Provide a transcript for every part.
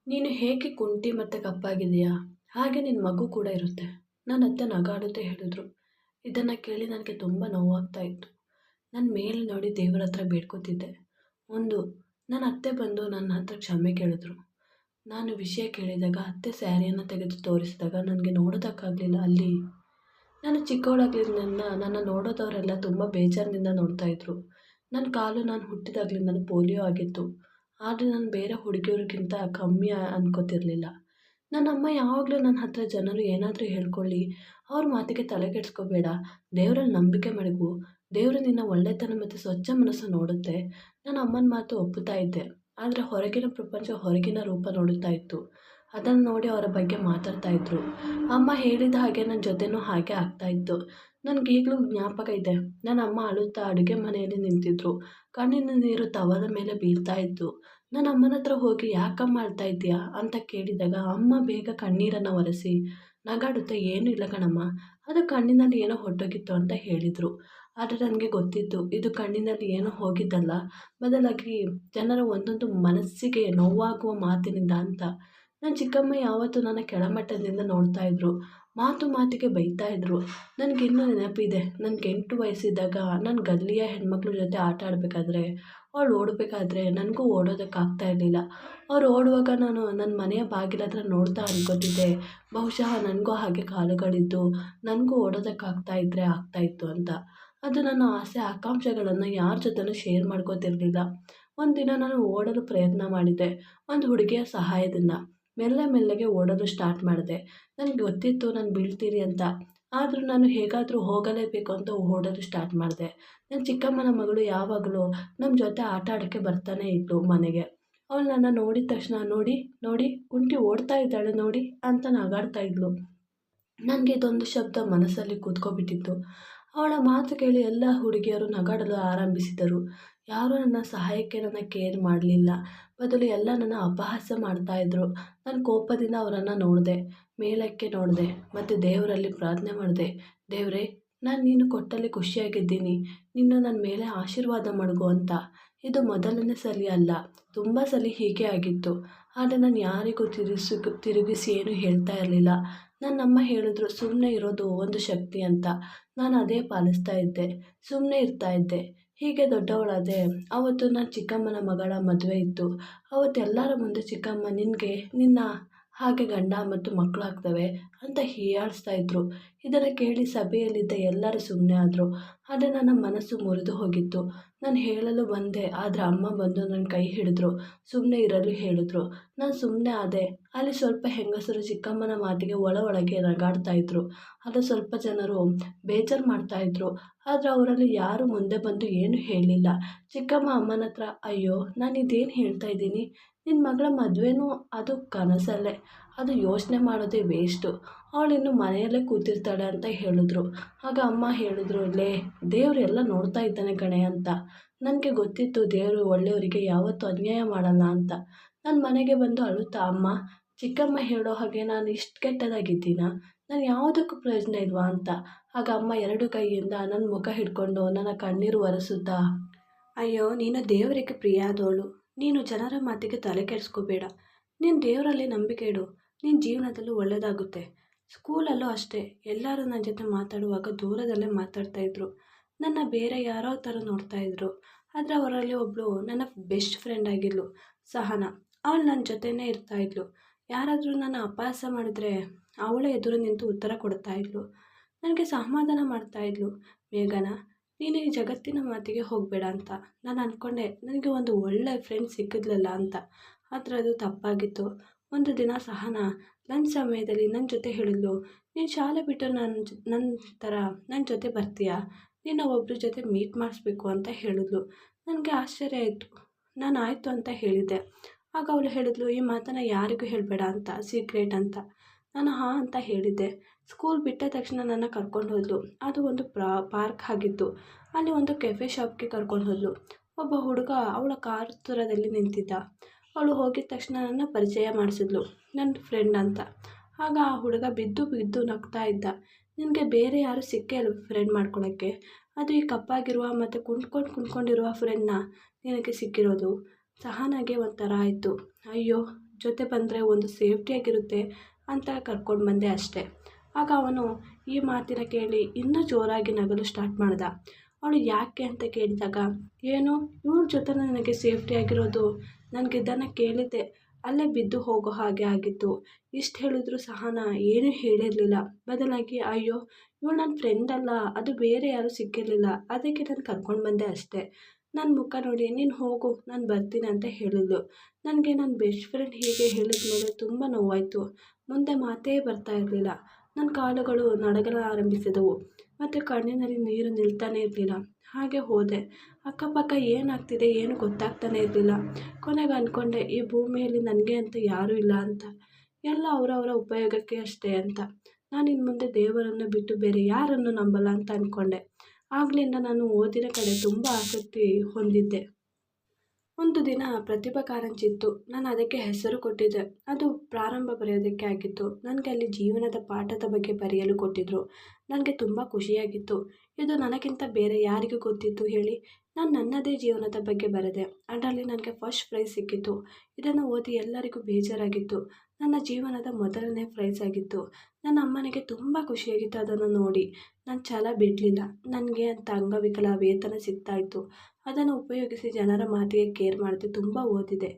ನೀನು ಹೇಗೆ ಕುಂಟಿ ಮತ್ತು ಕಪ್ಪಾಗಿದೆಯಾ ಹಾಗೆ ನಿನ್ನ ಮಗು ಕೂಡ ಇರುತ್ತೆ. ನನ್ನ ಅತ್ತೆ ನಗಾಡುತ್ತಾ ಹೇಳಿದ್ರು. ಇದನ್ನು ಕೇಳಿ ನನಗೆ ತುಂಬ ನೋವಾಗ್ತಾ ಇತ್ತು. ನನ್ನ ಮೇಲೆ ನೋಡಿ ದೇವರ ಹತ್ರ ಬೇಡ್ಕೋತಿದ್ದೆ. ಒಂದು ನನ್ನ ಅತ್ತೆ ಬಂದು ನನ್ನ ಹತ್ರ ಕ್ಷಮೆ ಕೇಳಿದ್ರು. ನಾನು ವಿಷಯ ಕೇಳಿದಾಗ ಅತ್ತೆ ಸ್ಯಾರಿಯನ್ನು ತೆಗೆದು ತೋರಿಸಿದಾಗ ನನಗೆ ನೋಡೋದಕ್ಕಾಗಲಿಲ್ಲ. ಅಲ್ಲಿ ನಾನು ಚಿಕ್ಕವಳಾಗ್ಲಿಂದ ನನ್ನ ನೋಡೋದವರೆಲ್ಲ ತುಂಬ ಬೇಜಾರಿನಿಂದ ನೋಡ್ತಾ ಇದ್ರು. ನನ್ನ ಕಾಲು ನಾನು ಹುಟ್ಟಿದಾಗಲಿಂದ ಪೋಲಿಯೋ ಆಗಿತ್ತು. ಆದರೆ ನಾನು ಬೇರೆ ಹುಡುಗಿಯರಿಗಿಂತ ಕಮ್ಮಿ ಅನ್ಕೋತಿರ್ಲಿಲ್ಲ. ನನ್ನಮ್ಮ ಯಾವಾಗಲೂ ನನ್ನ ಹತ್ರ ಜನರು ಏನಾದರೂ ಹೇಳ್ಕೊಳ್ಳಿ, ಅವ್ರ ಮಾತಿಗೆ ತಲೆ ಕೆಡಿಸ್ಕೋಬೇಡ, ದೇವರಲ್ಲಿ ನಂಬಿಕೆ ಮಡಗು, ದೇವರು ನಿನ್ನ ಒಳ್ಳೆತನ ಮತ್ತು ಸ್ವಚ್ಛ ಮನಸ್ಸು ನೋಡುತ್ತೆ. ನನ್ನ ಅಮ್ಮನ ಮಾತು ಒಪ್ಪುತ್ತಾ ಇದ್ದೆ. ಆದರೆ ಹೊರಗಿನ ಪ್ರಪಂಚ ಹೊರಗಿನ ರೂಪ ನೋಡುತ್ತಾ ಇತ್ತು. ಅದನ್ನು ನೋಡಿ ಅವರ ಬಗ್ಗೆ ಮಾತಾಡ್ತಾ ಇದ್ರು. ಅಮ್ಮ ಹೇಳಿದ ಹಾಗೆ ನನ್ನ ಜೊತೆನೂ ಹಾಗೆ ಆಗ್ತಾ ಇತ್ತು. ನನಗೀಗಲೂ ಜ್ಞಾಪಕ ಇದೆ. ನನ್ನ ಅಮ್ಮ ಅಳುತ್ತಾ ಅಡುಗೆ ಮನೆಯಲ್ಲಿ ನಿಂತಿದ್ರು. ಕಣ್ಣಿನ ನೀರು ತವದ ಮೇಲೆ ಬೀಳ್ತಾ ಇತ್ತು. ನನ್ನ ಅಮ್ಮನ ಹತ್ರ ಹೋಗಿ ಯಾಕಮ್ಮ ಅಳ್ತಾ ಇದ್ದೀಯಾ ಅಂತ ಕೇಳಿದಾಗ ಅಮ್ಮ ಬೇಗ ಕಣ್ಣೀರನ್ನು ಒರೆಸಿ ನಗಾಡುತ್ತಾ ಏನೂ ಇಲ್ಲ ಕಣಮ್ಮ, ಅದು ಕಣ್ಣಿನಲ್ಲಿ ಏನೋ ಹೊಟ್ಟೋಗಿತ್ತು ಅಂತ ಹೇಳಿದರು. ಆದರೆ ನನಗೆ ಗೊತ್ತಿತ್ತು ಇದು ಕಣ್ಣಿನಲ್ಲಿ ಏನೋ ಹೋಗಿದ್ದಲ್ಲ, ಬದಲಾಗಿ ಜನರ ಒಂದೊಂದು ಮನಸ್ಸಿಗೆ ನೋವಾಗುವ ಮಾತಿನಿಂದ ಅಂತ. ನನ್ನ ಚಿಕ್ಕಮ್ಮ ಯಾವತ್ತೂ ನನ್ನ ಕೆಳಮಟ್ಟದಿಂದ ನೋಡ್ತಾ ಇದ್ರು, ಮಾತು ಮಾತಿಗೆ ಬೈತಾ ಇದ್ರು. ನನಗಿನ್ನೂ ನೆನಪಿದೆ, ನನಗೆ 8 ವಯಸ್ಸಿದ್ದಾಗ ನಾನು ಗಲ್ಲಿಯ ಹೆಣ್ಮಕ್ಳ ಜೊತೆ ಆಟ ಆಡಬೇಕಾದ್ರೆ ಅವಳು ಓಡಬೇಕಾದ್ರೆ ನನಗೂ ಓಡೋದಕ್ಕಾಗ್ತಾ ಇರಲಿಲ್ಲ. ಅವ್ರು ಓಡುವಾಗ ನಾನು ನನ್ನ ಮನೆಯ ಬಾಗಿಲ ಹತ್ರ ನೋಡ್ತಾ ಅನ್ಕೋತಿದ್ದೆ, ಬಹುಶಃ ನನಗೂ ಹಾಗೆ ಕಾಲುಗಳಿದ್ದು ನನಗೂ ಆಗ್ತಾಯಿತ್ತು ಅಂತ. ಅದು ನನ್ನ ಆಸೆ ಆಕಾಂಕ್ಷೆಗಳನ್ನು ಯಾರ ಜೊತೆನೂ ಶೇರ್ ಮಾಡ್ಕೋತಿರ್ಲಿಲ್ಲ. ಒಂದಿನ ನಾನು ಓಡಲು ಪ್ರಯತ್ನ ಮಾಡಿದ್ದೆ, ಒಂದು ಹುಡುಗಿಯ ಸಹಾಯದಿಂದ. ಮೆಲ್ಲಗೆ ಓಡಲು ಸ್ಟಾರ್ಟ್ ಮಾಡಿದೆ. ನನಗೆ ಗೊತ್ತಿತ್ತು ನಾನು ಬೀಳ್ತೀನಿ ಅಂತ. ಆದರೂ ನಾನು ಹೇಗಾದರೂ ಹೋಗಲೇಬೇಕು ಅಂತ ಓಡಲು ಸ್ಟಾರ್ಟ್ ಮಾಡಿದೆ. ನನ್ನ ಚಿಕ್ಕಮ್ಮನ ಮಗಳು ಯಾವಾಗಲೂ ನಮ್ಮ ಜೊತೆ ಆಟ ಆಡೋಕ್ಕೆ ಬರ್ತಾನೆ ಇದ್ಳು ಮನೆಗೆ. ಅವಳು ನನ್ನ ನೋಡಿದ ತಕ್ಷಣ ನೋಡಿ ನೋಡಿ ಕುಂಟಿ ಓಡ್ತಾ ಇದ್ದಾಳೆ ನೋಡಿ ಅಂತ ನಗಾಡ್ತಾ ಇದ್ಳು. ನನಗೆ ಇದೊಂದು ಶಬ್ದ ಮನಸ್ಸಲ್ಲಿ ಕೂತ್ಕೊಬಿಟ್ಟಿತ್ತು. ಅವಳ ಮಾತು ಕೇಳಿ ಎಲ್ಲ ಹುಡುಗಿಯರು ನಗಾಡಲು ಆರಂಭಿಸಿದರು. ಯಾರೂ ನನ್ನ ಸಹಾಯಕ್ಕೆ ನನ್ನ ಕೇರ್ ಮಾಡಲಿಲ್ಲ. ಬದಲು ಎಲ್ಲ ನನ್ನ ಅಪಹಾಸ್ಯ ಮಾಡ್ತಾಯಿದ್ರು. ನಾನು ಕೋಪದಿಂದ ಅವರನ್ನು ನೋಡಿದೆ, ಮೇಲಕ್ಕೆ ನೋಡಿದೆ ಮತ್ತು ದೇವರಲ್ಲಿ ಪ್ರಾರ್ಥನೆ ಮಾಡಿದೆ. ದೇವರೇ, ನಾನು ನೀನು ಕೊಟ್ಟಲ್ಲಿ ಖುಷಿಯಾಗಿದ್ದೀನಿ, ನೀನು ನನ್ನ ಮೇಲೆ ಆಶೀರ್ವಾದ ಮಡಗು ಅಂತ. ಇದು ಮೊದಲನೇ ಸಲ ಅಲ್ಲ, ತುಂಬ ಸಲ ಹೀಗೆ ಆಗಿತ್ತು. ಆದರೆ ನಾನು ಯಾರಿಗೂ ತಿರುಗಿಸಿ ಏನೂ ಹೇಳ್ತಾ ಇರಲಿಲ್ಲ. ನನ್ನಮ್ಮ ಹೇಳಿದ್ರು, ಸುಮ್ಮನೆ ಇರೋದು ಒಂದು ಶಕ್ತಿ ಅಂತ. ನಾನು ಅದೇ ಪಾಲಿಸ್ತಾ ಇದ್ದೆ, ಸುಮ್ಮನೆ ಇರ್ತಾ ಇದ್ದೆ. ಹೀಗೆ ದೊಡ್ಡವಳಾದೆ. ಆವತ್ತು ನನ್ನ ಚಿಕ್ಕಮ್ಮನ ಮಗಳ ಮದುವೆ ಇತ್ತು. ಅವತ್ತು ಎಲ್ಲರ ಮುಂದೆ ಚಿಕ್ಕಮ್ಮ ನಿನಗೆ ನಿನ್ನ ಹಾಗೆ ಗಂಡ ಮತ್ತು ಮಕ್ಕಳಾಗ್ತವೆ ಅಂತ ಹೀಯಾಳಿಸ್ತಾ ಇದ್ರು. ಇದನ್ನು ಕೇಳಿ ಸಭೆಯಲ್ಲಿದ್ದ ಎಲ್ಲರೂ ಸುಮ್ಮನೆ ಆದರು. ಆದರೆ ನನ್ನ ಮನಸ್ಸು ಮುರಿದು ಹೋಗಿತ್ತು. ನಾನು ಹೇಳಲು ಬಂದೆ, ಆದರೆ ಅಮ್ಮ ಬಂದು ನನ್ನ ಕೈ ಹಿಡಿದ್ರು, ಸುಮ್ಮನೆ ಇರಲು ಹೇಳಿದ್ರು. ನಾನು ಸುಮ್ಮನೆ ಆದೆ. ಅಲ್ಲಿ ಸ್ವಲ್ಪ ಹೆಂಗಸರು ಚಿಕ್ಕಮ್ಮನ ಮಾತಿಗೆ ಒಳಗೆ ನಗಾಡ್ತಾ ಇದ್ರು. ಅದು ಸ್ವಲ್ಪ ಜನರು ಬೇಜಾರು ಮಾಡ್ತಾಯಿದ್ರು. ಆದರೆ ಅವರಲ್ಲಿ ಯಾರೂ ಮುಂದೆ ಬಂದು ಏನೂ ಹೇಳಲಿಲ್ಲ. ಚಿಕ್ಕಮ್ಮ ಅಮ್ಮನ ಹತ್ರ, ಅಯ್ಯೋ, ನಾನು ಇದೇನು ಹೇಳ್ತಾ ಇದ್ದೀನಿ, ನಿನ್ನ ಮಗಳ ಮದುವೆನೂ ಅದು ಕನಸಲ್ಲೇ, ಅದು ಯೋಚನೆ ಮಾಡೋದೇ ವೇಸ್ಟು, ಅವಳಿನ್ನು ಮನೆಯಲ್ಲೇ ಕೂತಿರ್ತಾಳೆ ಅಂತ ಹೇಳಿದ್ರು. ಆಗ ಅಮ್ಮ ಹೇಳಿದ್ರು, ಲೇ, ದೇವ್ರು ಎಲ್ಲ ನೋಡ್ತಾ ಇದ್ದಾನೆ ಕಣೆ ಅಂತ. ನನಗೆ ಗೊತ್ತಿತ್ತು ದೇವರು ಒಳ್ಳೆಯವರಿಗೆ ಯಾವತ್ತೂ ಅನ್ಯಾಯ ಮಾಡಲ್ಲ ಅಂತ. ನಾನು ಮನೆಗೆ ಬಂದು ಅಳುತ್ತಾ, ಅಮ್ಮ, ಚಿಕ್ಕಮ್ಮ ಹೇಳೋ ಹಾಗೆ ನಾನು ಇಷ್ಟು ಕೆಟ್ಟದಾಗಿದ್ದೀನಾ, ನಾನು ಯಾವುದಕ್ಕೂ ಪ್ರಯೋಜನ ಇಲ್ವಾ ಅಂತ. ಆಗ ಅಮ್ಮ 2 ಕೈಯಿಂದ ನನ್ನ ಮುಖ ಹಿಡ್ಕೊಂಡು ನನ್ನ ಕಣ್ಣೀರು ಒರೆಸುತ್ತಾ, ಅಯ್ಯೋ, ನೀನು ದೇವರಿಗೆ ಪ್ರಿಯಾದವಳು, ನೀನು ಜನರ ಮಾತಿಗೆ ತಲೆ ಕೆಡಿಸ್ಕೋಬೇಡ, ನೀನು ದೇವರಲ್ಲಿ ನಂಬಿಕೆ ಇಡು, ನಿನ್ನ ಜೀವನದಲ್ಲೂ ಒಳ್ಳೆಯದಾಗುತ್ತೆ. ಸ್ಕೂಲಲ್ಲೂ ಅಷ್ಟೇ, ಎಲ್ಲರೂ ನನ್ನ ಜೊತೆ ಮಾತಾಡುವಾಗ ದೂರದಲ್ಲೇ ಮಾತಾಡ್ತಾಯಿದ್ರು, ನನ್ನ ಬೇರೆ ಯಾರೋ ಥರ ನೋಡ್ತಾಯಿದ್ರು. ಆದರೆ ಅವರಲ್ಲಿ ಒಬ್ಬಳು ನನ್ನ ಬೆಸ್ಟ್ ಫ್ರೆಂಡ್ ಆಗಿದ್ಲು, ಸಹನಾ. ಅವಳು ನನ್ನ ಜೊತೆನೇ ಇರ್ತಾಯಿದ್ಲು. ಯಾರಾದರೂ ನನ್ನ ಅಪಹಾಸ್ಯ ಮಾಡಿದ್ರೆ ಅವಳೇ ಎದುರು ನಿಂತು ಉತ್ತರ ಕೊಡ್ತಾಯಿದ್ಲು. ನನಗೆ ಸಮಾಧಾನ ಮಾಡ್ತಾಯಿದ್ಲು. ಮೇಘನ, ನೀನು ಈ ಜಗತ್ತಿನ ಮಾತಿಗೆ ಹೋಗಬೇಡ ಅಂತ. ನಾನು ಅಂದ್ಕೊಂಡೆ ನನಗೆ ಒಂದು ಒಳ್ಳೆಯ ಫ್ರೆಂಡ್ ಸಿಕ್ಕಿದ್ಲಲ್ಲ ಅಂತ. ಆದರೆ ಅದು ತಪ್ಪಾಗಿತ್ತು. ಒಂದು ದಿನ ಸಹನಾ ಲಂಚ್ ಸಮಯದಲ್ಲಿ ನನ್ನ ಜೊತೆ ಹೇಳಿದ್ಲು, ನೀನು ಶಾಲೆ ಬಿಟ್ಟು ನನ್ನ ಜೊತೆ ಬರ್ತೀಯಾ, ನಿನ್ನ ಒಬ್ಬರ ಜೊತೆ ಮೀಟ್ ಮಾಡಿಸ್ಬೇಕು ಅಂತ ಹೇಳಿದ್ಲು. ನನಗೆ ಆಶ್ಚರ್ಯ ಆಯಿತು. ನಾನು ಆಯಿತು ಅಂತ ಹೇಳಿದ್ದೆ. ಆಗ ಅವಳು ಹೇಳಿದ್ಲು, ಈ ಮಾತನ್ನು ಯಾರಿಗೂ ಹೇಳಬೇಡ ಅಂತ, ಸೀಕ್ರೆಟ್ ಅಂತ. ನಾನು ಹಾಂ ಅಂತ ಹೇಳಿದ್ದೆ. ಸ್ಕೂಲ್ ಬಿಟ್ಟ ತಕ್ಷಣ ನನ್ನ ಕರ್ಕೊಂಡು ಹೋದ್ಲು. ಅದು ಒಂದು ಪಾರ್ಕ್ ಆಗಿತ್ತು. ಅಲ್ಲಿ ಒಂದು ಕೆಫೆ ಶಾಪ್ಗೆ ಕರ್ಕೊಂಡು ಹೋದ್ಲು. ಒಬ್ಬ ಹುಡುಗ ಅವಳ ಕಾರ್ ದೂರದಲ್ಲಿ ನಿಂತಿದ್ದ. ಅವಳು ಹೋಗಿದ ತಕ್ಷಣ ನನ್ನ ಪರಿಚಯ ಮಾಡಿಸಿದ್ಲು, ನನ್ನ ಫ್ರೆಂಡ್ ಅಂತ. ಆಗ ಆ ಹುಡುಗ ಬಿದ್ದು ಬಿದ್ದು ನಗ್ತಾ ಇದ್ದ. ನಿನಗೆ ಬೇರೆ ಯಾರು ಸಿಕ್ಕೇ ಅಲ್ಲ ಫ್ರೆಂಡ್ ಮಾಡ್ಕೊಳ್ಳೋಕ್ಕೆ, ಅದು ಈ ಕಪ್ಪಾಗಿರುವ ಮತ್ತು ಕುಂತ್ಕೊಂಡಿರುವ ಫ್ರೆಂಡ್ನ ನಿನಗೆ ಸಿಕ್ಕಿರೋದು. ಸಹನಾಗೆ ಒಂಥರ ಆಯಿತು. ಅಯ್ಯೋ, ಜೊತೆ ಬಂದರೆ ಒಂದು ಸೇಫ್ಟಿಯಾಗಿರುತ್ತೆ ಅಂತ ಕರ್ಕೊಂಡು ಬಂದೆ ಅಷ್ಟೆ. ಆಗ ಅವನು ಈ ಮಾತಿನ ಕೇಳಿ ಇನ್ನೂ ಜೋರಾಗಿ ನಗಲು ಸ್ಟಾರ್ಟ್ ಮಾಡ್ದ. ಅವಳು ಯಾಕೆ ಅಂತ ಕೇಳಿದಾಗ, ಏನು ಇವ್ರ ಜೊತೆ ನನಗೆ ಸೇಫ್ಟಿ ಆಗಿರೋದು, ನನಗಿದ್ದನ್ನು ಕೇಳಿದ್ದೆ ಅಲ್ಲೇ ಬಿದ್ದು ಹೋಗೋ ಹಾಗೆ ಆಗಿತ್ತು. ಇಷ್ಟು ಹೇಳಿದ್ರು ಸಹ ನಾ ಏನೂ ಹೇಳಿರಲಿಲ್ಲ. ಬದಲಾಗಿ ಅಯ್ಯೋ ಇವಳು ನನ್ನ ಫ್ರೆಂಡ್ ಅಲ್ಲ, ಅದು ಬೇರೆ ಯಾರೂ ಸಿಕ್ಕಿರಲಿಲ್ಲ, ಅದಕ್ಕೆ ನಾನು ಕರ್ಕೊಂಡು ಬಂದೆ ಅಷ್ಟೇ. ನನ್ನ ಮುಖ ನೋಡಿ ನೀನು ಹೋಗು ನಾನು ಬರ್ತೀನಿ ಅಂತ ಹೇಳಿದ್ಲು. ನನಗೆ ನನ್ನ ಬೆಸ್ಟ್ ಫ್ರೆಂಡ್ ಹೀಗೆ ಹೇಳಿದ ಮೇಲೆ ತುಂಬ ನೋವಾಯಿತು. ಮುಂದೆ ಮಾತೇ ಬರ್ತಾ ಇರಲಿಲ್ಲ. ನನ್ನ ಕಾಲುಗಳು ನಡಗಲು ಆರಂಭಿಸಿದವು ಮತ್ತು ಕಣ್ಣಿನಲ್ಲಿ ನೀರು ನಿಲ್ತಾನೆ ಇರಲಿಲ್ಲ. ಹಾಗೆ ಹೋದೆ. ಅಕ್ಕಪಕ್ಕ ಏನಾಗ್ತಿದೆ ಏನು ಗೊತ್ತಾಗ್ತಾನೆ ಇರಲಿಲ್ಲ. ಕೊನೆಗೆ ಅಂದ್ಕೊಂಡೆ ಈ ಭೂಮಿಯಲ್ಲಿ ನನಗೆ ಅಂತ ಯಾರೂ ಇಲ್ಲ ಅಂತ, ಎಲ್ಲ ಅವರವರ ಉಪಯೋಗಕ್ಕೆ ಅಷ್ಟೇ ಅಂತ. ನಾನು ಇನ್ನು ಮುಂದೆ ದೇವರನ್ನು ಬಿಟ್ಟು ಬೇರೆ ಯಾರನ್ನು ನಂಬಲ್ಲ ಅಂತ ಅಂದ್ಕೊಂಡೆ. ಆಗಲಿಂದ ನಾನು ಓದಿನ ಕಡೆ ತುಂಬ ಆಸಕ್ತಿ ಹೊಂದಿದ್ದೆ. ಒಂದು ದಿನ ಪ್ರತಿಭಾ ಕಾರಂಜಿ ಇತ್ತು. ನಾನು ಅದಕ್ಕೆ ಹೆಸರು ಕೊಟ್ಟಿದ್ದೆ. ಅದು ಪ್ರಾರಂಭ ಬರೆಯೋದಕ್ಕೆ ಆಗಿತ್ತು. ನನಗೆ ಅಲ್ಲಿ ಜೀವನದ ಪಾಠದ ಬಗ್ಗೆ ಬರೆಯಲು ಕೊಟ್ಟಿದ್ದರು. ನನಗೆ ತುಂಬ ಖುಷಿಯಾಗಿತ್ತು. ಇದು ನನಗಿಂತ ಬೇರೆ ಯಾರಿಗೂ ಗೊತ್ತಿತ್ತು ಹೇಳಿ? ನಾನು ನನ್ನದೇ ಜೀವನದ ಬಗ್ಗೆ ಬರೆದೆ. ಅದರಲ್ಲಿ ನನಗೆ ಫಸ್ಟ್ ಪ್ರೈಸ್ ಸಿಕ್ಕಿತ್ತು. ಇದನ್ನು ಓದಿ ಎಲ್ಲರಿಗೂ ಬೇಜಾರಾಗಿತ್ತು. ನನ್ನ ಜೀವನದ ಮೊದಲನೇ ಪ್ರೈಸ್ ಆಗಿತ್ತು. ನನ್ನ ಅಮ್ಮನಿಗೆ ತುಂಬ ಖುಷಿಯಾಗಿತ್ತು ಅದನ್ನು ನೋಡಿ. ನಾನು ಛಲ ಬಿಡಲಿಲ್ಲ. ನನಗೆ ಅಂತ ಅಂಗವಿಕಲ ವೇತನ ಸಿಗ್ತಾಯಿತ್ತು. ಅದನ್ನು ಉಪಯೋಗಿಸಿ ಜನರ ಮಾತಿಗೆ ಕೇರ್ ಮಾಡದೆ ತುಂಬ ಓದಿದೆ.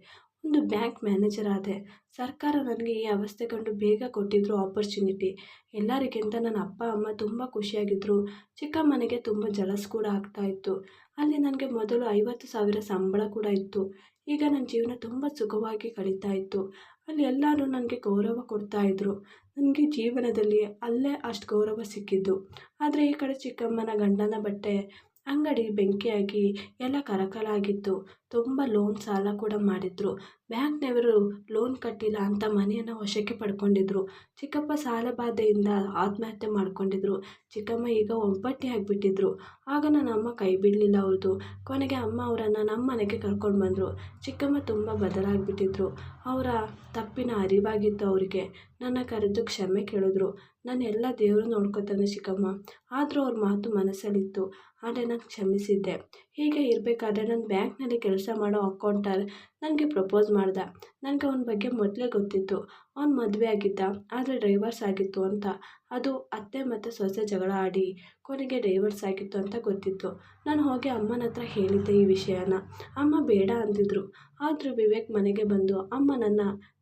ಒಂದು ಬ್ಯಾಂಕ್ ಮ್ಯಾನೇಜರ್ ಆದೆ. ಸರ್ಕಾರ ನನಗೆ ಈ ಅವಸ್ಥೆ ಕಂಡು ಬೇಗ ಕೊಟ್ಟಿದ್ರು ಆಪರ್ಚುನಿಟಿ. ಎಲ್ಲರಿಗಿಂತ ನನ್ನ ಅಪ್ಪ ಅಮ್ಮ ತುಂಬ ಖುಷಿಯಾಗಿದ್ದರು. ಚಿಕ್ಕಮ್ಮನಿಗೆ ತುಂಬ ಜಲಸ್ ಕೂಡ ಆಗ್ತಾಯಿತ್ತು. ಅಲ್ಲಿ ನನಗೆ ಮೊದಲು 50,000 ಸಂಬಳ ಕೂಡ ಇತ್ತು. ಈಗ ನನ್ನ ಜೀವನ ತುಂಬ ಸುಖವಾಗಿ ಕಳೀತಾ ಇತ್ತು. ಅಲ್ಲಿ ಎಲ್ಲರೂ ನನಗೆ ಗೌರವ ಕೊಡ್ತಾಯಿದ್ರು. ನನಗೆ ಜೀವನದಲ್ಲಿ ಅಲ್ಲೇ ಅಷ್ಟು ಗೌರವ ಸಿಕ್ಕಿದ್ದು. ಆದರೆ ಈ ಕಡೆ ಚಿಕ್ಕಮ್ಮನ ಗಂಡನ ಬಟ್ಟೆ ಅಂಗಡಿ ಬೆಂಕಿಯಾಗಿ ಎಲ್ಲ ಕರಕಲಾಗಿತ್ತು. ತುಂಬ ಲೋನ್ ಸಾಲ ಕೂಡ ಮಾಡಿದ್ರು. ಬ್ಯಾಂಕ್ನವರು ಲೋನ್ ಕಟ್ಟಿಲ್ಲ ಅಂತ ಮನೆಯನ್ನು ವಶಕ್ಕೆ ಪಡ್ಕೊಂಡಿದ್ರು. ಚಿಕ್ಕಪ್ಪ ಸಾಲಬಾಧೆಯಿಂದ ಆತ್ಮಹತ್ಯೆ ಮಾಡ್ಕೊಂಡಿದ್ರು. ಚಿಕ್ಕಮ್ಮ ಈಗ ಒಬ್ಬಟ್ಟೆ ಆಗಿಬಿಟ್ಟಿದ್ರು. ಆಗ ನನ್ನ ಅಮ್ಮ ಕೈ ಬಿಡಲಿಲ್ಲ ಅವ್ರದ್ದು. ಕೊನೆಗೆ ಅಮ್ಮ ಅವರನ್ನು ನಮ್ಮ ಮನೆಗೆ ಕರ್ಕೊಂಡು ಬಂದರು. ಚಿಕ್ಕಮ್ಮ ತುಂಬ ಬದಲಾಗಿಬಿಟ್ಟಿದ್ರು. ಅವರ ತಪ್ಪಿನ ಅರಿವಾಗಿತ್ತು ಅವರಿಗೆ. ನನ್ನ ಕರೆದು ಕ್ಷಮೆ ಕೇಳಿದ್ರು. ನಾನು ಎಲ್ಲ ದೇವರು ನೋಡ್ಕೊತಾನೆ ಚಿಕ್ಕಮ್ಮ. ಆದರೂ ಅವ್ರ ಮಾತು ಮನಸ್ಸಲ್ಲಿತ್ತು. ಆದರೆ ನಾನು ಕ್ಷಮಿಸಿದ್ದೆ. ಹೀಗೆ ಇರಬೇಕಾದ್ರೆ ನಾನು ಬ್ಯಾಂಕ್ನಲ್ಲಿ ಕೆಲಸ ಮಾಡೋ ಅಕೌಂಟರ್ ನನಗೆ ಪ್ರಪೋಸ್ ಮಾಡ್ದ. ನನಗೆ ಅವನ ಬಗ್ಗೆ ಮೊದಲೇ ಗೊತ್ತಿತ್ತು. ಅವ್ನು ಮದುವೆ ಆಗಿದ್ದ, ಆದರೆ ಡೈವರ್ಸ್ ಆಗಿತ್ತು ಅಂತ. ಅದು ಅತ್ತೆ ಮತ್ತು ಸೊಸೆ ಜಗಳ ಆಡಿ ಕೊನೆಗೆ ಡೈವರ್ಸ್ ಆಗಿತ್ತು ಅಂತ ಗೊತ್ತಿತ್ತು. ನಾನು ಹೋಗಿ ಅಮ್ಮನ ಹತ್ರ ಹೇಳಿದ್ದೆ ಈ ವಿಷಯನ. ಅಮ್ಮ ಬೇಡ ಅಂದಿದ್ರು. ಆದರೂ ವಿವೇಕ್ ಮನೆಗೆ ಬಂದು ಅಮ್ಮ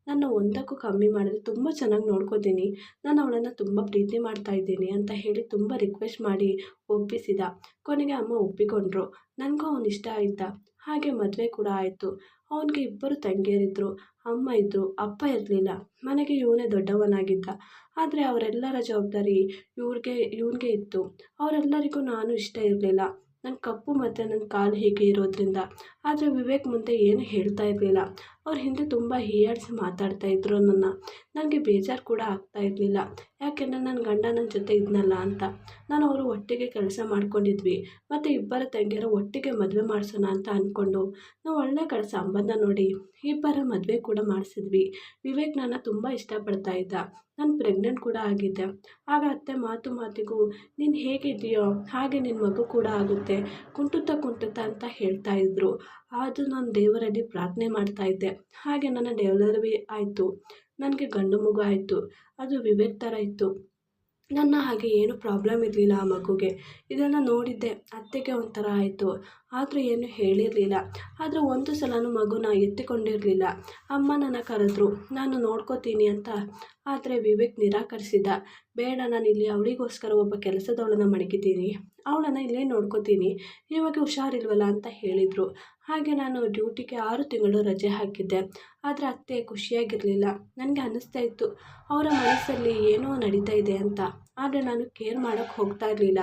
ನನ್ನ ಒಂದಕ್ಕೂ ಕಮ್ಮಿ ಮಾಡದೆ ತುಂಬ ಚೆನ್ನಾಗಿ ನೋಡ್ಕೋತೀನಿ, ನಾನು ಅವಳನ್ನು ತುಂಬ ಪ್ರೀತಿ ಮಾಡ್ತಾ ಇದ್ದೀನಿ ಅಂತ ಹೇಳಿ ತುಂಬ ರಿಕ್ವೆಸ್ಟ್ ಮಾಡಿ ಒಪ್ಪಿಸಿದ. ಕೊನೆಗೆ ಅಮ್ಮ ಒಪ್ಪಿಕೊಂಡ್ರು. ನನಗೂ ಅವನು ಇಷ್ಟ ಆಯಿತಾ. ಹಾಗೆ ಮದುವೆ ಕೂಡ ಆಯಿತು. ಅವನಿಗೆ 2 ತಂಗಿಯರಿದ್ದರು. ಅಮ್ಮ ಇದ್ದರು, ಅಪ್ಪ ಇರಲಿಲ್ಲ. ಮನೆಗೆ ಇವನೇ ದೊಡ್ಡವನಾಗಿದ್ದ. ಆದರೆ ಅವರೆಲ್ಲರ ಜವಾಬ್ದಾರಿ ಇವನಿಗೆ ಇತ್ತು. ಅವರೆಲ್ಲರಿಗೂ ನಾನು ಇಷ್ಟ ಇರಲಿಲ್ಲ. ನನ್ನ ಕಪ್ಪು ಮತ್ತು ನನ್ನ ಕಾಲು ಹೀಗೆ ಇರೋದ್ರಿಂದ. ಆದರೆ ವಿವೇಕ್ ಮುಂದೆ ಏನು ಹೇಳ್ತಾ ಇರಲಿಲ್ಲ. ಅವ್ರ ಹಿಂದೆ ತುಂಬ ಹೀಯಾಳಿಸಿ ಮಾತಾಡ್ತಾಯಿದ್ರು ನನಗೆ ಬೇಜಾರು ಕೂಡ ಆಗ್ತಾ ಇರಲಿಲ್ಲ. ಯಾಕೆಂದರೆ ನನ್ನ ಗಂಡ ನನ್ನ ಜೊತೆ ಇದ್ನಲ್ಲ ಅಂತ. ನಾನು ಅವರು ಒಟ್ಟಿಗೆ ಕೆಲಸ ಮಾಡ್ಕೊಂಡಿದ್ವಿ ಮತ್ತು 2 ತಂಗಿಯರು ಒಟ್ಟಿಗೆ ಮದುವೆ ಮಾಡಿಸೋಣ ಅಂತ ಅಂದ್ಕೊಂಡು ನಾವು ಒಳ್ಳೆ ಕಡೆ ಸಂಬಂಧ ನೋಡಿ 2 ಮದುವೆ ಕೂಡ ಮಾಡಿಸಿದ್ವಿ. ವಿವೇಕ್ ನನ್ನ ತುಂಬ ಇಷ್ಟಪಡ್ತಾ ಇದ್ದ. ನಾನು ಪ್ರೆಗ್ನೆಂಟ್ ಕೂಡ ಆಗಿದ್ದೆ. ಆಗ ಅತ್ತೆ ಮಾತಿಗೂ ನೀನು ಹೇಗಿದೆಯೋ ಹಾಗೆ ನಿನ್ನ ಮಗು ಕೂಡ ಆಗುತ್ತೆ, ಕುಂಟುತ್ತಾ ಅಂತ ಹೇಳ್ತಾ ಇದ್ರು. ಅದು ನಾನು ದೇವರಲ್ಲಿ ಪ್ರಾರ್ಥನೆ ಮಾಡ್ತಾ ಇದ್ದೆ. ಹಾಗೆ ನನ್ನ ಡೆಲಿವರಿ ಆಯಿತು. ನನಗೆ ಗಂಡು ಮಗು ಆಯಿತು. ಅದು ವಿವೇಕ್ ಥರ ಇತ್ತು. ನನ್ನ ಹಾಗೆ ಏನು ಪ್ರಾಬ್ಲಮ್ ಇರಲಿಲ್ಲ ಆ ಮಗುಗೆ. ಇದನ್ನು ನೋಡಿದ್ದೆ. ಅತ್ತೆಗೆ ಒಂಥರ ಆಯಿತು. ಆದರೂ ಏನು ಹೇಳಿರಲಿಲ್ಲ. ಆದರೆ ಒಂದು ಸಲನೂ ಮಗುನ ಎತ್ತಿಕೊಂಡಿರಲಿಲ್ಲ. ಅಮ್ಮ ನನ್ನ ಕರೆದ್ರು, ನಾನು ನೋಡ್ಕೋತೀನಿ ಅಂತ. ಆದರೆ ವಿವೇಕ್ ನಿರಾಕರಿಸಿದ. ಬೇಡ, ನಾನು ಇಲ್ಲಿ ಅವಳಿಗೋಸ್ಕರ ಒಬ್ಬ ಕೆಲಸದವಳನ್ನು ಮಡಗಿದ್ದೀನಿ, ಅವಳನ್ನು ಇಲ್ಲೇ ನೋಡ್ಕೋತೀನಿ, ನಿಮಗೆ ಹುಷಾರಿಲ್ವಲ್ಲ ಅಂತ ಹೇಳಿದರು. ಹಾಗೆ ನಾನು ಡ್ಯೂಟಿಗೆ 6 ತಿಂಗಳು ರಜೆ ಹಾಕಿದ್ದೆ. ಆದರೆ ಅತ್ತೆ ಖುಷಿಯಾಗಿರಲಿಲ್ಲ. ನನಗೆ ಅನ್ನಿಸ್ತಾ ಇತ್ತು ಅವರ ಮನಸ್ಸಲ್ಲಿ ಏನೋ ನಡೀತಾ ಇದೆ ಅಂತ. ಆದರೆ ನಾನು ಕೇರ್ ಮಾಡೋಕ್ಕೆ ಹೋಗ್ತಾ ಇರಲಿಲ್ಲ.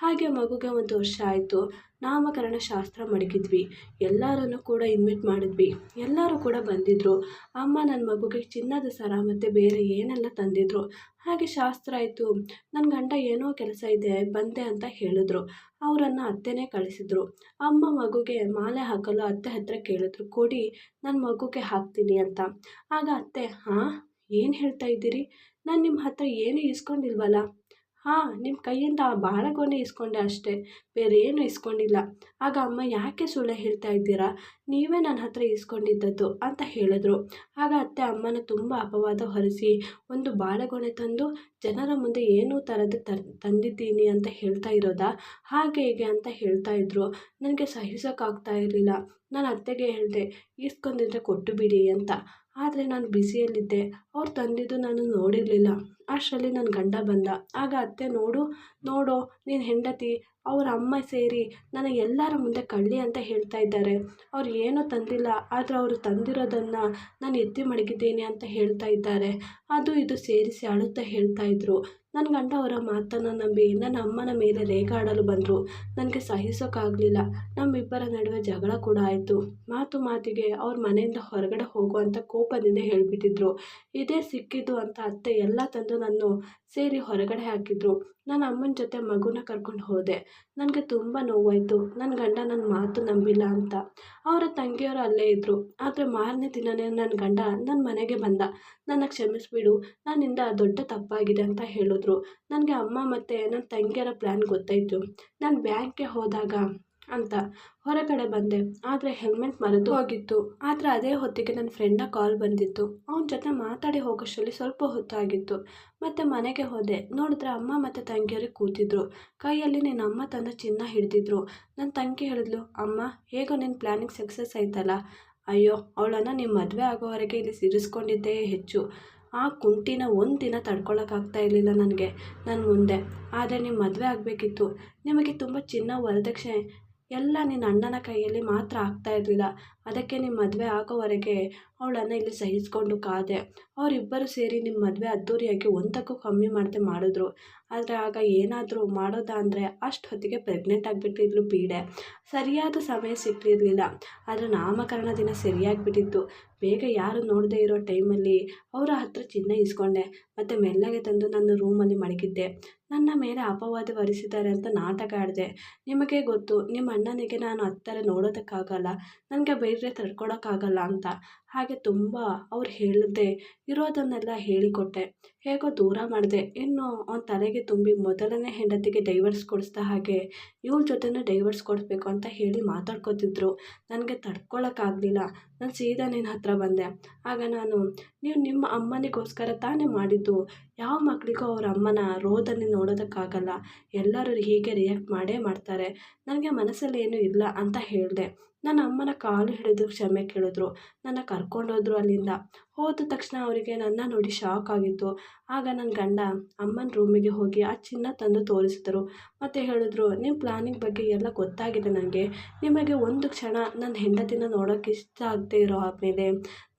ಹಾಗೆ ಮಗುಗೆ 1 ವರ್ಷ ಆಯಿತು. ನಾಮಕರಣ ಶಾಸ್ತ್ರ ಮಡಗಿದ್ವಿ. ಎಲ್ಲರನ್ನು ಕೂಡ ಇನ್ವೈಟ್ ಮಾಡಿದ್ವಿ. ಎಲ್ಲರೂ ಕೂಡ ಬಂದಿದ್ದರು. ಅಮ್ಮ ನನ್ನ ಮಗುಗೆ ಚಿನ್ನದ ಸರ ಮತ್ತು ಬೇರೆ ಏನೆಲ್ಲ ತಂದಿದ್ರು. ಹಾಗೆ ಶಾಸ್ತ್ರ ಆಯಿತು. ನನ್ನ ಗಂಡ ಏನೋ ಕೆಲಸ ಇದೆ ಬಂದೆ ಅಂತ ಹೇಳಿದ್ರು. ಅವರನ್ನು ಅತ್ತೆನೇ ಕಳಿಸಿದ್ರು. ಅಮ್ಮ ಮಗುಗೆ ಮಾಲೆ ಹಾಕಲು ಅತ್ತೆ ಹತ್ರ ಕೇಳಿದ್ರು, ಕೊಡಿ ನನ್ನ ಮಗುಗೆ ಹಾಕ್ತೀನಿ ಅಂತ. ಆಗ ಅತ್ತೆ, ಹಾಂ ಏನು ಹೇಳ್ತಾ ಇದ್ದೀರಿ, ನಾನು ನಿಮ್ಮ ಹತ್ರ ಏನೂ ಇಸ್ಕೊಂಡಿಲ್ವಲ್ಲ, ಹಾಂ, ನಿಮ್ಮ ಕೈಯಿಂದ ಆ ಬಾಳೆಗೊನೆ ಇಸ್ಕೊಂಡೆ ಅಷ್ಟೇ, ಬೇರೇನು ಇಸ್ಕೊಂಡಿಲ್ಲ. ಆಗ ಅಮ್ಮ ಯಾಕೆ ಸುಳ್ಳು ಹೇಳ್ತಾ ಇದ್ದೀರಾ? ನೀವೇ ನನ್ನ ಹತ್ರ ಇಸ್ಕೊಂಡಿದ್ದದ್ದು ಅಂತ ಹೇಳಿದ್ರು. ಆಗ ಅತ್ತೆ ಅಮ್ಮನ ತುಂಬ ಅಪವಾದ ಹೊರಿಸಿ ಒಂದು ಬಾಳೆಗೊನೆ ತಂದು ಜನರ ಮುಂದೆ ಏನೂ ತರದೆ ತಂದಿದ್ದೀನಿ ಅಂತ ಹೇಳ್ತಾ ಇರೋದಾ? ಹಾಗೆ ಹೀಗೆ ಅಂತ ಹೇಳ್ತಾ ಇದ್ರು. ನನಗೆ ಸಹಿಸೋಕ್ಕಾಗ್ತಾ ಇರಲಿಲ್ಲ. ನಾನು ಅತ್ತೆಗೆ ಹೇಳಿದೆ, ಇಸ್ಕೊಂಡಿದ್ರೆ ಕೊಟ್ಟು ಬಿಡಿ ಅಂತ. ಆದರೆ ನಾನು ಬ್ಯುಸಿಯಲ್ಲಿದ್ದೆ. ಅವ್ರು ತಂದಿದ್ದು ನಾನು ನೋಡಿರಲಿಲ್ಲ. ಅಷ್ಟರಲ್ಲಿ ನನ್ನ ಗಂಡ ಬಂದ. ಆಗ ಅತ್ತೆ ನೋಡು ನೋಡೋ ನಿನ್ನ ಹೆಂಡತಿ ಅವ್ರ ಅಮ್ಮ ಸೇರಿ ನನ್ನ ಎಲ್ಲರ ಮುಂದೆ ಕಳ್ಳಿ ಅಂತ ಹೇಳ್ತಾ ಇದ್ದಾರೆ. ಅವ್ರು ಏನೂ ತಂದಿಲ್ಲ, ಆದರೆ ಅವರು ತಂದಿರೋದನ್ನು ನಾನು ಎತ್ತಿ ಮಡಗಿದ್ದೀನಿ ಅಂತ ಹೇಳ್ತಾ ಇದ್ದಾರೆ. ಅದು ಇದು ಸೇರಿಸಿ ಅಳುತ್ತಾ ಹೇಳ್ತಾ ಇದ್ರು. ನನ್ನ ಗಂಡ ಅವರ ಮಾತನ್ನು ನಂಬಿ ನನ್ನ ಅಮ್ಮನ ಮೇಲೆ ರೇಗಾಡಲು ಬಂದರು. ನನಗೆ ಸಹಿಸೋಕ್ಕಾಗಲಿಲ್ಲ. ನಮ್ಮಿಬ್ಬರ ನಡುವೆ ಜಗಳ ಕೂಡ ಆಯಿತು. ಮಾತು ಮಾತಿಗೆ ಅವ್ರ ಮನೆಯಿಂದ ಹೊರಗಡೆ ಹೋಗು ಅಂತ ಕೋಪದಿಂದ ಹೇಳಿಬಿಟ್ಟಿದ್ರು. ಇದೇ ಸಿಕ್ಕಿದ್ದು ಅಂತ ಅತ್ತೆ ಎಲ್ಲ ತಂದು ನನ್ನ ಸೇರಿ ಹೊರಗಡೆ ಹಾಕಿದ್ರು. ನನ್ನ ಅಮ್ಮನ ಜೊತೆ ಮಗುನ ಕರ್ಕೊಂಡು ಹೋದೆ. ನನಗೆ ತುಂಬ ನೋವಾಯಿತು, ನನ್ನ ಗಂಡ ನನ್ನ ಮಾತು ನಂಬಿಲ್ಲ ಅಂತ. ಅವರ ತಂಗಿಯವರು ಅಲ್ಲೇ ಇದ್ದರು. ಆದರೆ ಮಾರನೇ ದಿನವೇ ನನ್ನ ಗಂಡ ನನ್ನ ಮನೆಗೆ ಬಂದ. ನನ್ನ ಕ್ಷಮಿಸಿಬಿಡು, ನನ್ನಿಂದ ದೊಡ್ಡ ತಪ್ಪಾಗಿದೆ ಅಂತ ಹೇಳಿದ್ರು. ನನಗೆ ಅಮ್ಮ ಮತ್ತು ನನ್ನ ತಂಗಿಯರ ಪ್ಲ್ಯಾನ್ ಗೊತ್ತಾಯಿತು. ನಾನು ಬ್ಯಾಂಕ್ಗೆ ಹೋದಾಗ ಅಂತ ಹೊರಗಡೆ ಬಂದೆ. ಆದರೆ ಹೆಲ್ಮೆಟ್ ಮರೆತು ಹೋಗಿತ್ತು. ಆದರೆ ಅದೇ ಹೊತ್ತಿಗೆ ನನ್ನ ಫ್ರೆಂಡ್ನ ಕಾಲ್ ಬಂದಿತ್ತು. ಅವನ ಜೊತೆ ಮಾತಾಡಿ ಹೋಗೋಷ್ಟರಲ್ಲಿ ಸ್ವಲ್ಪ ಹೊತ್ತಾಗಿತ್ತು. ಮತ್ತು ಮನೆಗೆ ಹೋದೆ. ನೋಡಿದ್ರೆ ಅಮ್ಮ ಮತ್ತು ತಂಗಿಯರು ಕೂತಿದ್ರು. ಕೈಯಲ್ಲಿ ನಿನ್ನ ಅಮ್ಮ ತಂದ ಚಿನ್ನ ಹಿಡಿದಿದ್ರು. ನನ್ನ ತಂಗಿ ಹೇಳಿದ್ಲು, ಅಮ್ಮ ಹೇಗೋ ನಿನ್ನ ಪ್ಲ್ಯಾನಿಂಗ್ ಸಕ್ಸಸ್ ಆಯ್ತಲ್ಲ. ಅಯ್ಯೋ, ಅವಳನ್ನು ನಿಮ್ಮ ಮದುವೆ ಆಗೋವರೆಗೆ ಇಲ್ಲಿ ಇರಿಸ್ಕೊಂಡಿದ್ದೇ ಹೆಚ್ಚು. ಆ ಕುಂಟಿನ ಒಂದು ದಿನ ತಡ್ಕೊಳಕ್ಕಾಗ್ತಾ ಇರಲಿಲ್ಲ ನನಗೆ ನನ್ನ ಮುಂದೆ. ಆದರೆ ನಿಮ್ಮ ಮದುವೆ ಆಗಬೇಕಿತ್ತು. ನಿಮಗೆ ತುಂಬ ಚಿನ್ನ ವರದಕ್ಷಿಣೆ ಎಲ್ಲ ನಿನ್ನ ಅಣ್ಣನ ಕೈಯಲ್ಲಿ ಮಾತ್ರ ಆಗ್ತಾ ಇರಲಿಲ್ಲ. ಅದಕ್ಕೆ ನಿಮ್ಮ ಮದುವೆ ಆಗೋವರೆಗೆ ಅವಳನ್ನು ಇಲ್ಲಿ ಸಹಿಸ್ಕೊಂಡು ಕಾದೆ. ಅವರಿಬ್ಬರು ಸೇರಿ ನಿಮ್ಮ ಮದುವೆ ಅದ್ದೂರಿಯಾಗಿ ಒಂದಕ್ಕೂ ಕಮ್ಮಿ ಮಾಡದೆ ಮಾಡಿದ್ರು. ಆದರೆ ಆಗ ಏನಾದರೂ ಮಾಡೋದಾ ಅಂದರೆ ಅಷ್ಟು ಹೊತ್ತಿಗೆ ಪ್ರೆಗ್ನೆಂಟ್ ಆಗಿಬಿಟ್ಟಿದ್ಲು ಪೀಡೆ. ಸರಿಯಾದ ಸಮಯ ಸಿಕ್ಕಿರಲಿಲ್ಲ. ಆದರೆ ನಾಮಕರಣ ದಿನ ಸರಿಯಾಗಿಬಿಟ್ಟಿತ್ತು. ಬೇಗ ಯಾರು ನೋಡದೇ ಇರೋ ಟೈಮಲ್ಲಿ ಅವರ ಹತ್ರ ಚಿನ್ನ ಇಸ್ಕೊಂಡೆ ಮತ್ತು ಮೆಲ್ಲಗೆ ತಂದು ನನ್ನ ರೂಮಲ್ಲಿ ಮಡಗಿದ್ದೆ. ನನ್ನ ಮೇಲೆ ಅಪವಾದ ಹೊರಿಸಿದ್ದಾರೆ ಅಂತ ನಾಟಕ ಆಡಿದೆ. ನಿಮಗೆ ಗೊತ್ತು, ನಿಮ್ಮ ಅಣ್ಣನಿಗೆ ನಾನು ಹತ್ತಿರ ನೋಡೋದಕ್ಕಾಗಲ್ಲ, ನನಗೆ ಬೇರೆ ತಡ್ಕೊಳಕ್ಕಾಗಲ್ಲ ಅಂತ. ಹಾಗೆ ತುಂಬ ಅವ್ರು ಹೇಳಿದೆ ಇರೋದನ್ನೆಲ್ಲ ಹೇಳಿಕೊಟ್ಟೆ. ಹೇಗೋ ದೂರ ಮಾಡಿದೆ. ಇನ್ನು ಅವನ ತಲೆಗೆ ತುಂಬಿ ಮೊದಲನೇ ಹೆಂಡತಿಗೆ ಡೈವರ್ಸ್ ಕೊಡಿಸ್ದ ಹಾಗೆ ಇವಳ ಜೊತೆನೂ ಡೈವರ್ಸ್ ಕೊಡಿಸ್ಬೇಕು ಅಂತ ಹೇಳಿ ಮಾತಾಡ್ಕೊತಿದ್ರು. ನನಗೆ ತಡ್ಕೊಳಕ್ಕಾಗಲಿಲ್ಲ. ನಾನು ಸೀದಾ ನಿನ್ನ ಹತ್ರ ಬಂದೆ. ಆಗ ನಾನು, ನೀವು ನಿಮ್ಮ ಅಮ್ಮನಿಗೋಸ್ಕರ ತಾನೇ ಮಾಡಿದ್ದು. ಯಾವ ಮಕ್ಕಳಿಗೂ ಅವ್ರ ಅಮ್ಮನ ರೋದನೆ ನೋಡೋದಕ್ಕಾಗಲ್ಲ. ಎಲ್ಲರೂ ಹೀಗೆ ರಿಯಾಕ್ಟ್ ಮಾಡೇ ಮಾಡ್ತಾರೆ. ನನಗೆ ಮನಸ್ಸಲ್ಲಿ ಏನೂ ಇಲ್ಲ ಅಂತ ಹೇಳಿದೆ. ನನ್ನ ಅಮ್ಮನ ಕಾಲು ಹಿಡಿದು ಕ್ಷಮೆ ಕೇಳಿದ್ರು. ನನ್ನ ಕರ್ಕೊಂಡೋದ್ರು ಅಲ್ಲಿಂದ. ಹೋದ ತಕ್ಷಣ ಅವರಿಗೆ ನನ್ನ ನೋಡಿ ಶಾಕ್ ಆಗಿತ್ತು. ಆಗ ನನ್ನ ಗಂಡ ಅಮ್ಮನ ರೂಮಿಗೆ ಹೋಗಿ ಆ ಚಿನ್ನ ತಂದು ತೋರಿಸಿದರು. ಮತ್ತು ಹೇಳಿದ್ರು, ನಿಮ್ಮ ಪ್ಲ್ಯಾನಿಂಗ್ ಬಗ್ಗೆ ಎಲ್ಲ ಗೊತ್ತಾಗಿದೆ ನನಗೆ. ನಿಮಗೆ ಒಂದು ಕ್ಷಣ ನನ್ನ ಹೆಂಡತಿನ ನೋಡೋಕ್ಕೆ ಇಷ್ಟ ಆಗದೆ ಇರೋ ಆದಮೇಲೆ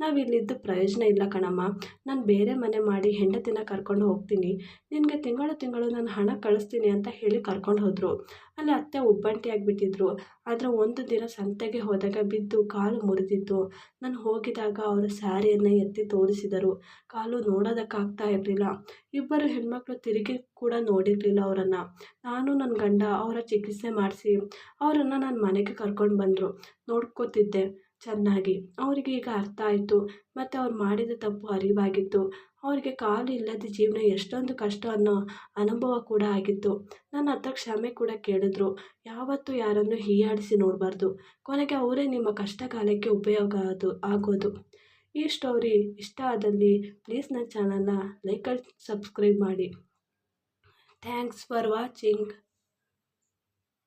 ನಾವಿಲ್ಲಿದ್ದು ಪ್ರಯೋಜನ ಇಲ್ಲ ಕಣಮ್ಮ. ನಾನು ಬೇರೆ ಮನೆ ಮಾಡಿ ಹೆಂಡತಿನ ಕರ್ಕೊಂಡು ಹೋಗ್ತೀನಿ. ನಿನಗೆ ತಿಂಗಳು ನಾನು ಹಣ ಕಳಿಸ್ತೀನಿ ಅಂತ ಹೇಳಿ ಕರ್ಕೊಂಡು ಹೋದರು. ಅಲ್ಲಿ ಅತ್ತೆ ಒಬ್ಬಂಟಿ ಆಗಿಬಿಟ್ಟಿದ್ರು. ಆದರೆ ಒಂದು ದಿನ ಸಂತೆಗೆ ಹೋದಾಗ ಬಿದ್ದು ಕಾಲು ಮುರಿದಿತ್ತು. ನಾನು ಹೋಗಿದಾಗ ಅವರ ಸ್ಯಾರಿಯನ್ನು ಎತ್ತಿ ತೋರಿಸಿದರು. ಕಾಲು ನೋಡೋದಕ್ಕಾಗ್ತಾ ಇರಲಿಲ್ಲ. ಇಬ್ಬರು ಹೆಣ್ಮಕ್ಳು ತಿರುಗಿ ಕೂಡ ನೋಡಿರಲಿಲ್ಲ ಅವರನ್ನು. ನಾನು ನನ್ನ ಗಂಡ ಅವರ ಚಿಕಿತ್ಸೆ ಮಾಡಿಸಿ ಅವರನ್ನು ನನ್ನ ಮನೆಗೆ ಕರ್ಕೊಂಡು ಬಂದರು. ನೋಡ್ಕೋತಿದ್ದೆ ಚೆನ್ನಾಗಿ. ಅವರಿಗೆ ಈಗ ಅರ್ಥ ಆಯಿತು ಮತ್ತು ಅವ್ರು ಮಾಡಿದ ತಪ್ಪು ಅರಿವಾಗಿತ್ತು. ಅವರಿಗೆ ಕಾಲು ಇಲ್ಲದ ಜೀವನ ಎಷ್ಟೊಂದು ಕಷ್ಟ ಅನ್ನೋ ಅನುಭವ ಕೂಡ ಆಗಿತ್ತು. ನನ್ನ ಹತ್ರ ಕ್ಷಮೆ ಕೂಡ ಕೇಳಿದ್ರು. ಯಾವತ್ತೂ ಯಾರನ್ನು ಹೀಯಾಳಿಸಿ ನೋಡಬಾರ್ದು. ಕೊನೆಗೆ ಅವರೇ ನಿಮ್ಮ ಕಷ್ಟಕಾಲಕ್ಕೆ ಉಪಯೋಗ ಆಗೋದು. ಈ ಸ್ಟೋರಿ ಇಷ್ಟ ಆದಲ್ಲಿ ಪ್ಲೀಸ್ ನನ್ನ ಚಾನಲ್ನ ಲೈಕ್ ಆ್ಯಂಡ್ ಸಬ್ಸ್ಕ್ರೈಬ್ ಮಾಡಿ. Thanks for watching.